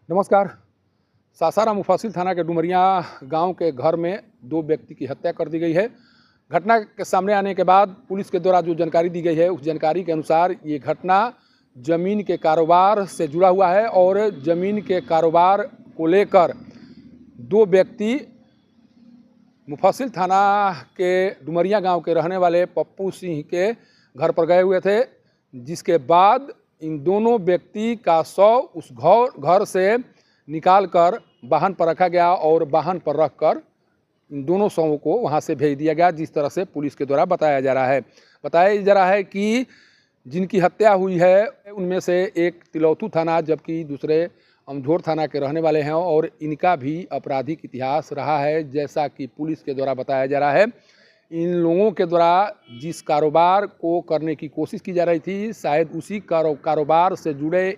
नमस्कार। सासाराम मुफस्सिल थाना के डुमरिया गांव के घर में दो व्यक्ति की हत्या कर दी गई है। घटना के सामने आने के बाद पुलिस के द्वारा जो जानकारी दी गई है उस जानकारी के अनुसार ये घटना ज़मीन के कारोबार से जुड़ा हुआ है और ज़मीन के कारोबार को लेकर दो व्यक्ति मुफस्सिल थाना के डुमरिया गांव के रहने वाले पप्पू सिंह के घर पर गए हुए थे, जिसके बाद इन दोनों व्यक्ति का शव उस घर से निकालकर वाहन पर रखा गया और वाहन पर रखकर इन दोनों शवों को वहां से भेज दिया गया। जिस तरह से पुलिस के द्वारा बताया जा रहा है कि जिनकी हत्या हुई है उनमें से एक तिलौथू थाना जबकि दूसरे अमझोर थाना के रहने वाले हैं और इनका भी आपराधिक इतिहास रहा है। जैसा कि पुलिस के द्वारा बताया जा रहा है, इन लोगों के द्वारा जिस कारोबार को करने की कोशिश की जा रही थी, शायद उसी कारोबार से जुड़े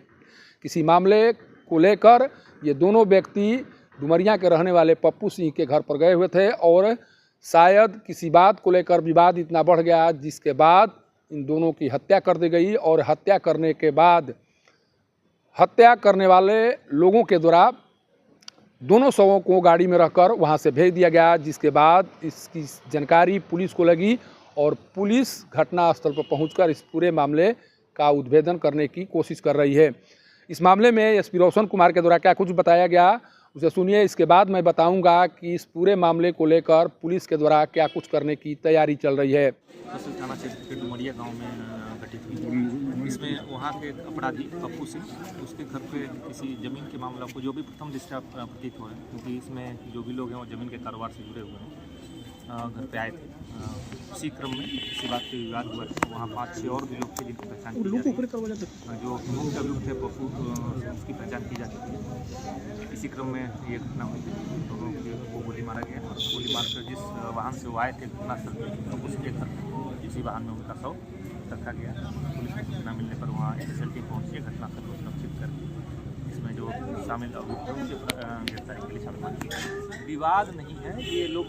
किसी मामले को लेकर ये दोनों व्यक्ति डुमरिया के रहने वाले पप्पू सिंह के घर पर गए हुए थे और शायद किसी बात को लेकर विवाद इतना बढ़ गया जिसके बाद इन दोनों की हत्या कर दी गई और हत्या करने के बाद हत्या करने वाले लोगों के द्वारा दोनों शवों को गाड़ी में रखकर वहां से भेज दिया गया। जिसके बाद इसकी जानकारी पुलिस को लगी और पुलिस घटनास्थल पर पहुंचकर इस पूरे मामले का उद्भेदन करने की कोशिश कर रही है। इस मामले में एसपी रोशन कुमार के द्वारा क्या कुछ बताया गया उसे सुनिए। इसके बाद मैं बताऊंगा कि इस पूरे मामले को लेकर पुलिस के द्वारा क्या कुछ करने की तैयारी चल रही है। थाना क्षेत्र के डुमरिया गांव में घटित हुई। इसमें वहां के अपराधी पप्पू सिंह उसके घर पे किसी ज़मीन के मामला को जो भी प्रथम दृष्टया प्रतीत हुआ है, क्योंकि इसमें जो भी लोग हैं वो ज़मीन के कारोबार से जुड़े हुए हैं, घर पे आए थे। उसी क्रम में किसी बात पे विवाद हुआ तो वहाँ 5-6 और भी लोग थे जिनकी पहचान की जा रही। जो मुख्य अभियुक्त थे पप्पू, उसकी पहचान की जा चुकी है। इसी क्रम में ये घटना हुई, दोनों को गोली मारा गया। गोली मारकर जिस वाहन से वो आए थे घटनास्थल पर, तो उसके घर इसी वाहन में उनका शव रखा गया। पुलिस को सूचना मिलने पर वहाँ SSL टीम पहुँची, घटनास्थल को सुरक्षित कर इसमें जो शामिल अभियुक्त हैं उनकी गिरफ्तारी के लिए छापेमारी की। विवाद नहीं है, ये लोग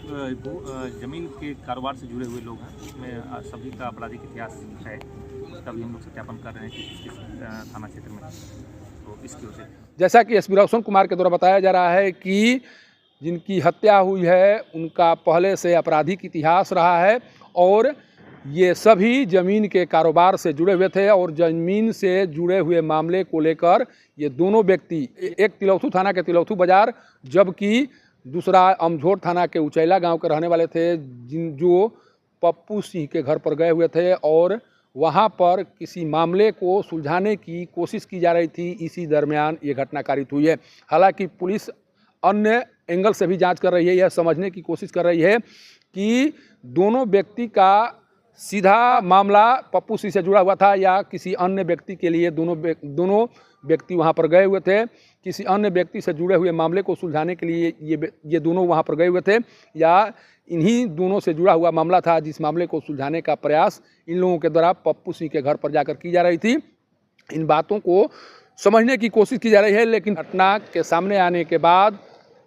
जमीन के कारोबार से जुड़े हुए लोग हैं। इसमें सभी का आपराधिक इतिहास है, उसका भी हम लोग सत्यापन कर रहे हैं कि किस थाना क्षेत्र में, तो इसकी वजह से जैसा कि एसपी रोशन कुमार के द्वारा बताया जा रहा है कि जिनकी हत्या हुई है उनका पहले से आपराधिक इतिहास रहा है और ये सभी ज़मीन के कारोबार से जुड़े हुए थे और ज़मीन से जुड़े हुए मामले को लेकर ये दोनों व्यक्ति, एक तिलौथू थाना के तिलौथू बाजार जबकि दूसरा अमझोर थाना के उचैला गांव के रहने वाले थे, जो पप्पू सिंह के घर पर गए हुए थे और वहां पर किसी मामले को सुलझाने की कोशिश की जा रही थी। इसी दरमियान ये घटना कारित हुई है। हालांकि पुलिस अन्य एंगल से भी जांच कर रही है, यह समझने की कोशिश कर रही है कि दोनों व्यक्ति का सीधा मामला पप्पू सिंह से जुड़ा हुआ था या किसी अन्य व्यक्ति के लिए दोनों व्यक्ति वहां पर गए हुए थे, किसी अन्य व्यक्ति से जुड़े हुए मामले को सुलझाने के लिए ये दोनों वहां पर गए हुए थे या इन्हीं दोनों से जुड़ा हुआ मामला था जिस मामले को सुलझाने का प्रयास इन लोगों के द्वारा पप्पू सिंह के घर पर जाकर की जा रही थी। इन बातों को समझने की कोशिश की जा रही है, लेकिन घटना के सामने आने के बाद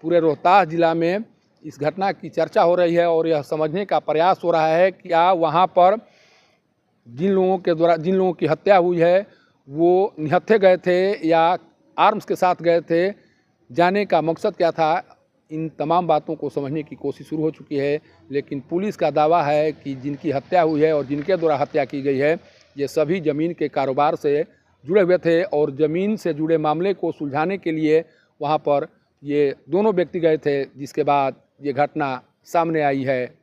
पूरे रोहतास जिला में इस घटना की चर्चा हो रही है और यह समझने का प्रयास हो रहा है कि क्या वहाँ पर जिन लोगों की हत्या हुई है वो निहत्थे गए थे या आर्म्स के साथ गए थे, जाने का मकसद क्या था। इन तमाम बातों को समझने की कोशिश शुरू हो चुकी है, लेकिन पुलिस का दावा है कि जिनकी हत्या हुई है और जिनके द्वारा हत्या की गई है ये सभी ज़मीन के कारोबार से जुड़े हुए थे और ज़मीन से जुड़े मामले को सुलझाने के लिए वहाँ पर ये दोनों व्यक्ति गए थे, जिसके बाद ये घटना सामने आई है।